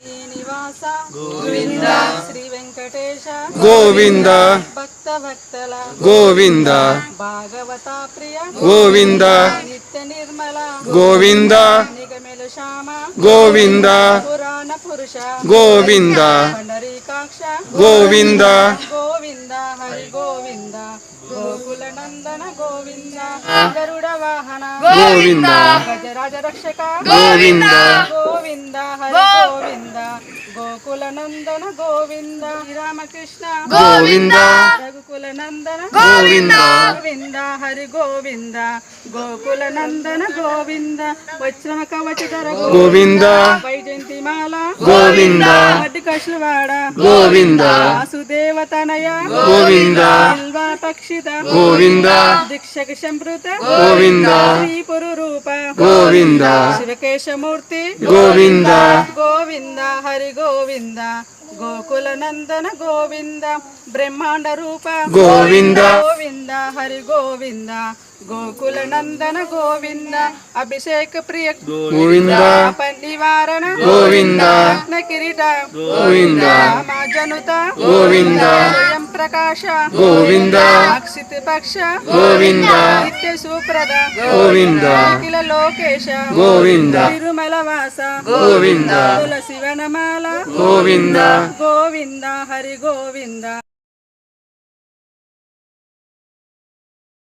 శ్రీనివాస గోవింద, శ్రీ వెంకటేశ గోవింద, భక్త భక్తల గోవింద, భాగవత ప్రియ గోవింద, నిత్య నిర్మల గోవింద, నిగమెల శ్యామ గోవింద, పురాణ పురుష గోవింద, పండరీకాక్ష గోవింద, గోవింద హరి గోవింద, గోకుల నందన గోవింద, గరుడ వాహన గోవింద, గజరాజ రక్షక గోవింద, గోవింద హరి గోవింద, గోకుల నందన గోవింద, శ్రీరామకృష్ణ గోవింద, రఘుకుల నందన గోవింద, గోవింద హరి గోవింద, గోకుల నందన గోవింద, వజ్ర కవచధర గోవింద, వైజయంతిమాల గోవింద, వడ్డికశువాడ గోవింద, వాసుదేవ తనయ గోవింద, బిల్వ పక్షిత గోవింద, దీక్షక సంప్రృత గోవింద, శ్రీపురు రూప గోవింద, శివకేశమూర్తి గోవింద, గోవింద హరి గోవింద, గోకుల నందన గోవింద, బ్రహ్మాండ రూప గోవింద, గోవింద హరి గోవింద, గోకుల నందన గోవింద, అభిషేక ప్రియ గోవింద, నివారణ గోవింద, రత్న కిరీట గోవింద, జనుత గోవింద, స్వయం ప్రకాశ గోవింద, అక్షిత పక్ష గోవింద, నిత్య సుప్రద గోవింద, అఖిల లోకేశ గోవింద, తిరుమల వాస గోవింద, తులసి వనమాల గోవింద, గోవింద హరి గోవింద.